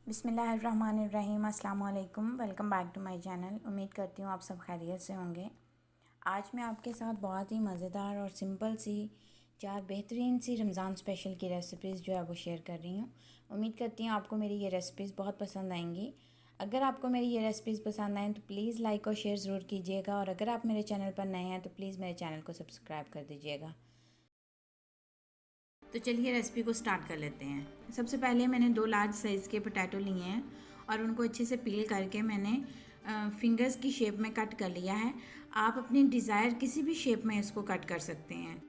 बिस्मिल्लाहिर्रहमानिर्रहीम। अस्सलाम वालेकुम। Welcome back to my channel. उम्मीद करती हूँ आप सब खैरियत से होंगे। आज मैं आपके साथ बहुत ही मज़ेदार और सिंपल सी 4 बेहतरीन सी रमज़ान स्पेशल की रेसिपीज़ जो है वो शेयर कर रही हूँ। उम्मीद करती हूँ आपको मेरी ये रेसिपीज़ बहुत पसंद आएंगी। अगर आपको मेरी ये रेसिपीज़ पसंद आएँ तो प्लीज़ लाइक और शेयर ज़रूर कीजिएगा, और अगर आप मेरे चैनल पर नए हैं तो प्लीज़ मेरे चैनल को सब्सक्राइब कर दीजिएगा। तो चलिए रेसिपी को स्टार्ट कर लेते हैं। सबसे पहले मैंने 2 लार्ज साइज़ के पोटैटो लिए हैं और उनको अच्छे से पील करके मैंने फिंगर्स की शेप में कट कर लिया है। आप अपनी डिज़ायर किसी भी शेप में इसको कट कर सकते हैं।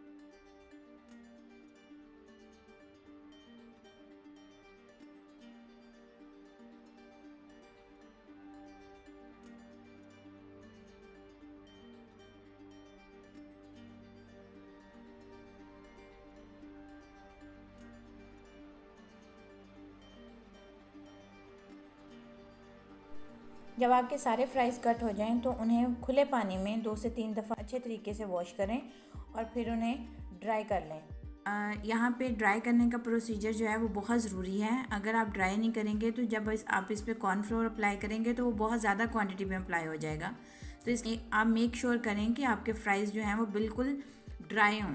जब आपके सारे फ्राइज़ कट हो जाएं तो उन्हें खुले पानी में 2 से 3 दफ़ा अच्छे तरीके से वॉश करें और फिर उन्हें ड्राई कर लें। यहाँ पे ड्राई करने का प्रोसीजर जो है वो बहुत ज़रूरी है। अगर आप ड्राई नहीं करेंगे तो जब आप इस पर कॉर्नफ्लोर अप्लाई करेंगे तो वो बहुत ज़्यादा क्वांटिटी में अप्लाई हो जाएगा। तो इसलिए आप मेक श्योर करें कि आपके फ्राइज़ जो हैं वो बिल्कुल ड्राई हों।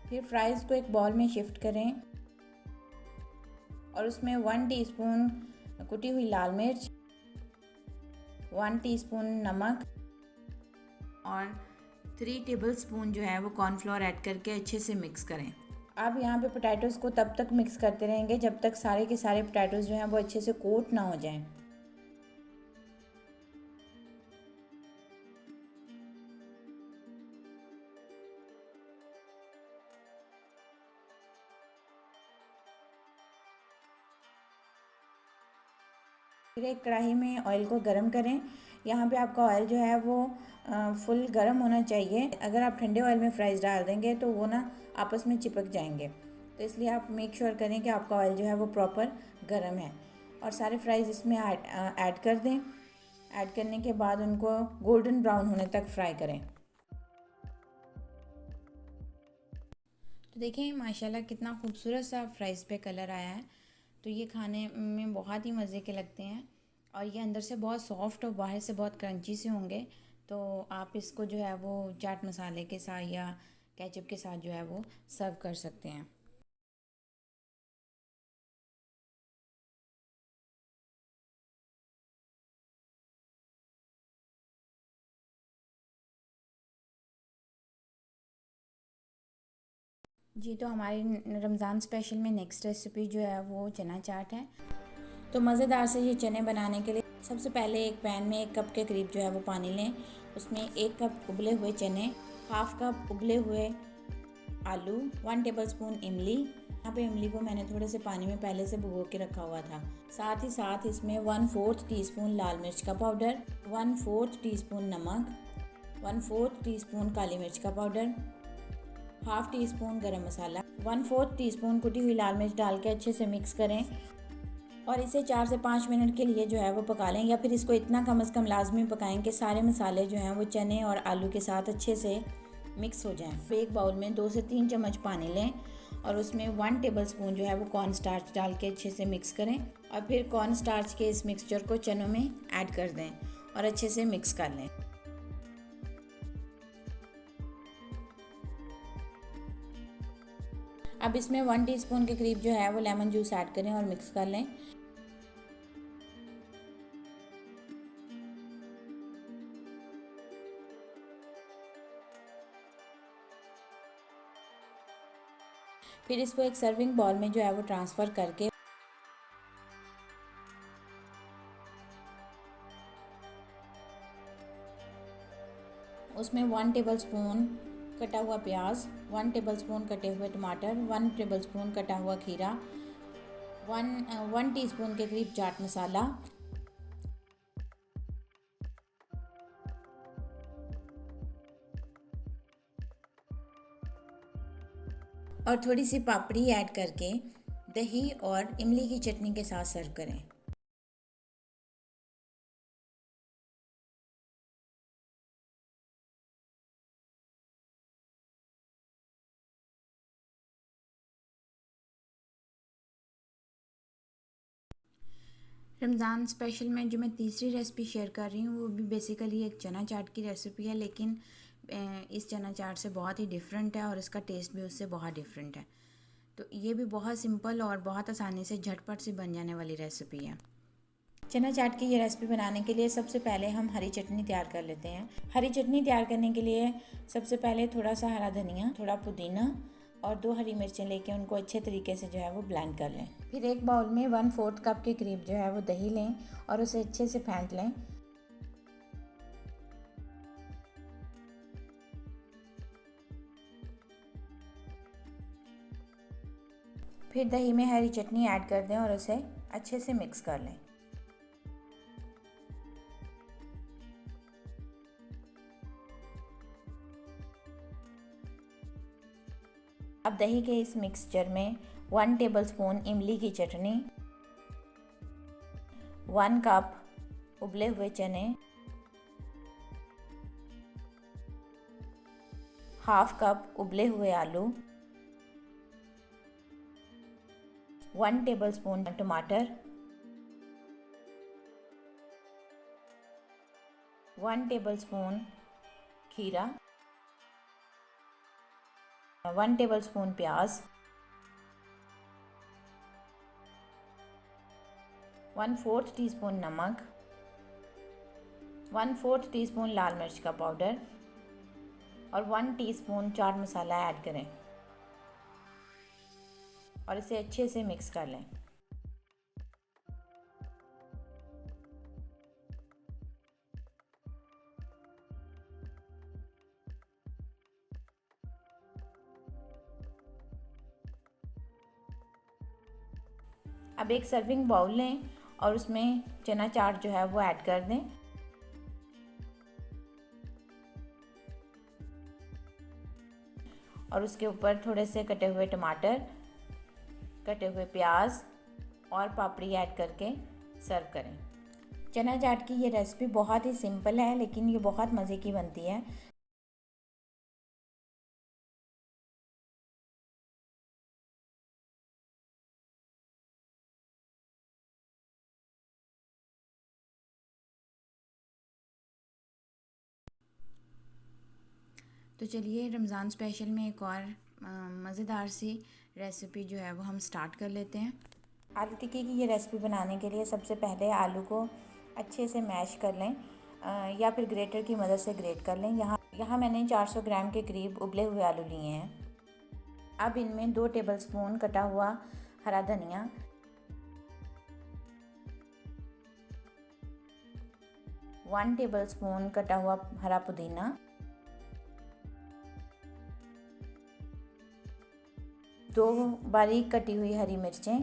फिर फ्राइज़ को एक बॉल में शिफ्ट करें और उसमें 1 टीस्पून कुटी हुई लाल मिर्च, 1 टीस्पून नमक और 3 टेबलस्पून जो है वो कॉर्नफ्लोर ऐड करके अच्छे से मिक्स करें। आप यहाँ पे पोटैटोज़ को तब तक मिक्स करते रहेंगे जब तक सारे के सारे पोटैटोज़ जो हैं वो अच्छे से कोट ना हो जाएं। फिर एक कढ़ाई में ऑयल को गरम करें। यहाँ पे आपका ऑयल जो है वो फुल गरम होना चाहिए। अगर आप ठंडे ऑयल में फ्राइज़ डाल देंगे तो वो ना आपस में चिपक जाएंगे। तो इसलिए आप मेक श्योर करें कि आपका ऑयल जो है वो प्रॉपर गरम है और सारे फ्राइज़ इसमें ऐड कर दें। ऐड करने के बाद उनको गोल्डन ब्राउन होने तक फ्राई करें। तो देखें माशाल्लाह कितना खूबसूरत सा फ्राइज़ पे कलर आया है। तो ये खाने में बहुत ही मज़े के लगते हैं और ये अंदर से बहुत सॉफ्ट और बाहर से बहुत क्रंची से होंगे। तो आप इसको जो है वो चाट मसाले के साथ या केचप के साथ जो है वो सर्व कर सकते हैं। जी, तो हमारी रमज़ान स्पेशल में नेक्स्ट रेसिपी जो है वो चना चाट है। तो मज़ेदार से ये चने बनाने के लिए सबसे पहले एक पैन में 1 कप के करीब जो है वो पानी लें। उसमें 1 कप उबले हुए चने, हाफ कप उबले हुए आलू, 1 टेबलस्पून इमली। यहाँ पे इमली को मैंने थोड़े से पानी में पहले से भिगो के रखा हुआ था। साथ ही साथ इसमें 1/4 टीस्पून लाल मिर्च का पाउडर, 1/4 टीस्पून नमक, 1/4 टीस्पून काली मिर्च का पाउडर, हाफ टी स्पून गरम मसाला, 1/4 टीस्पून कुटी हुई लाल मिर्च डाल के अच्छे से मिक्स करें और इसे 4 से 5 मिनट के लिए जो है वो पका लें, या फिर इसको इतना कम से कम लाजमी पकाएं कि सारे मसाले जो हैं वो चने और आलू के साथ अच्छे से मिक्स हो जाएं। फिर एक बाउल में 2 से 3 चम्मच पानी लें और उसमें 1 टेबलस्पून जो है वो कॉर्न स्टार्च डाल के अच्छे से मिक्स करें और फिर कॉर्न स्टार्च के इस मिक्सचर को चनों में ऐड कर दें और अच्छे से मिक्स कर लें। अब इसमें 1 टीस्पून के करीब जो है वो लेमन जूस ऐड करें और मिक्स कर लें। फिर इसको एक सर्विंग बॉल में जो है वो ट्रांसफ़र करके उसमें 1 टेबलस्पून कटा हुआ प्याज, 1 टेबलस्पून कटे हुए टमाटर, 1 टेबलस्पून कटा हुआ खीरा, 1 टीस्पून के करीब चाट मसाला और थोड़ी सी पापड़ी ऐड करके दही और इमली की चटनी के साथ सर्व करें। रमज़ान स्पेशल में जो मैं तीसरी रेसिपी शेयर कर रही हूँ वो भी बेसिकली एक चना चाट की रेसिपी है, लेकिन इस चना चाट से बहुत ही डिफरेंट है और इसका टेस्ट भी उससे बहुत डिफरेंट है। तो ये भी बहुत सिंपल और बहुत आसानी से झटपट से बन जाने वाली रेसिपी है। चना चाट की ये रेसिपी बनाने के लिए सबसे पहले हम हरी चटनी तैयार कर लेते हैं। हरी चटनी तैयार करने के लिए सबसे पहले थोड़ा सा हरा धनिया, थोड़ा पुदीना और 2 हरी मिर्चें लेके उनको अच्छे तरीके से जो है वो ब्लेंड कर लें। फिर एक बाउल में 1/4 कप के करीब जो है वो दही लें और उसे अच्छे से फेंट लें। फिर दही में हरी चटनी ऐड कर दें और उसे अच्छे से मिक्स कर लें। अब दही के इस मिक्सचर में 1 टेबलस्पून इमली की चटनी, 1 कप उबले हुए चने, हाफ कप उबले हुए आलू, 1 टेबलस्पून टमाटर, 1 टेबलस्पून खीरा, 1 टेबलस्पून प्याज, 1/4 टीस्पून नमक, 1/4 टीस्पून लाल मिर्च का पाउडर और 1 टीस्पून चाट मसाला ऐड करें और इसे अच्छे से मिक्स कर लें। अब एक सर्विंग बाउल लें और उसमें चना चाट जो है वो ऐड कर दें। और उसके ऊपर थोड़े से कटे हुए टमाटर, कटे हुए प्याज और पापड़ी ऐड करके सर्व करें। चना चाट की ये रेसिपी बहुत ही सिंपल है, लेकिन ये बहुत मज़े की बनती है। तो चलिए रमज़ान स्पेशल में एक और मज़ेदार सी रेसिपी जो है वो हम स्टार्ट कर लेते हैं। आलू टिक्की की ये रेसिपी बनाने के लिए सबसे पहले आलू को अच्छे से मैश कर लें या फिर ग्रेटर की मदद से ग्रेट कर लें। यहाँ मैंने 400 ग्राम के करीब उबले हुए आलू लिए हैं। अब इनमें 2 टेबलस्पून कटा हुआ हरा धनिया, 1 टेबलस्पून कटा हुआ हरा पुदीना, 2 बारीक कटी हुई हरी मिर्चें,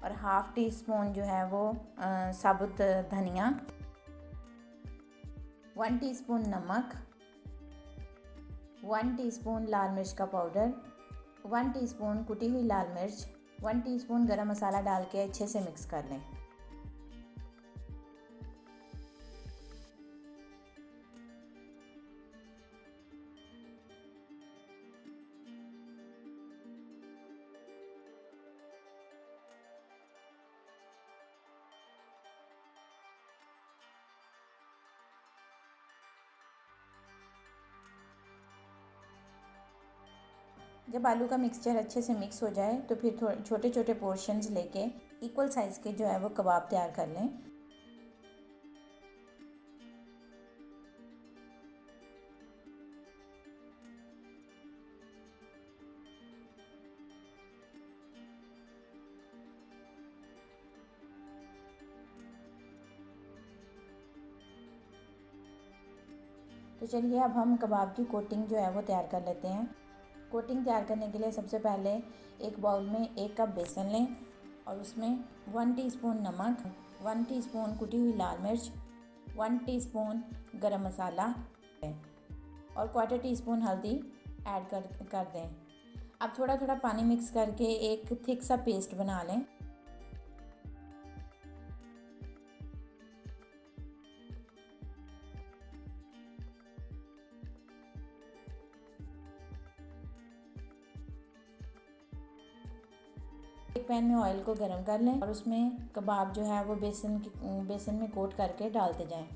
और हाफ टी स्पून जो है वो साबुत धनिया, 1 टीस्पून नमक, 1 टीस्पून लाल मिर्च का पाउडर, 1 टीस्पून कुटी हुई लाल मिर्च, 1 टीस्पून गरम मसाला डाल के अच्छे से मिक्स कर लें। जब आलू का मिक्सचर अच्छे से मिक्स हो जाए तो फिर थोड़े छोटे छोटे पोर्शंस लेके इक्वल साइज़ के जो है वो कबाब तैयार कर लें। तो चलिए अब हम कबाब की कोटिंग जो है वो तैयार कर लेते हैं। कोटिंग तैयार करने के लिए सबसे पहले एक बाउल में 1 कप बेसन लें और उसमें 1 टीस्पून नमक, 1 टीस्पून कुटी हुई लाल मिर्च, 1 टीस्पून गरम मसाला और 1/4 टीस्पून हल्दी ऐड कर दें। अब थोड़ा थोड़ा पानी मिक्स करके एक थिक सा पेस्ट बना लें। एक पैन में ऑयल को गर्म कर लें और उसमें कबाब जो है वो बेसन में कोट करके डालते जाएं।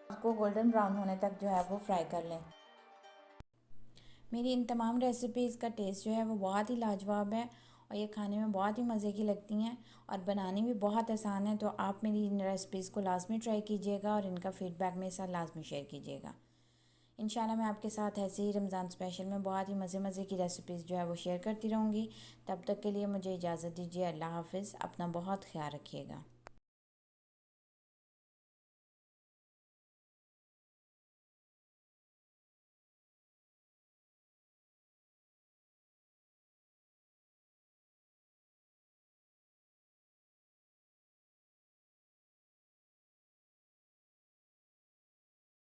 उसको गोल्डन ब्राउन होने तक जो है वो फ्राई कर लें। मेरी इन तमाम रेसिपीज़ का टेस्ट जो है वो बहुत ही लाजवाब है और ये खाने में बहुत ही मज़े की लगती हैं और बनानी भी बहुत आसान है। तो आप मेरी इन रेसिपीज़ को लाजमी ट्राई कीजिएगा और इनका फ़ीडबैक मेरे साथ लाजमी शेयर कीजिएगा। इंशाल्लाह मैं आपके साथ ऐसे ही रमज़ान स्पेशल में बहुत ही मज़े की रेसिपीज़ जो है वो शेयर करती रहूँगी। तब तक के लिए मुझे इजाज़त दीजिए। अल्लाह हाफ़िज़। अपना बहुत ख्याल रखिएगा।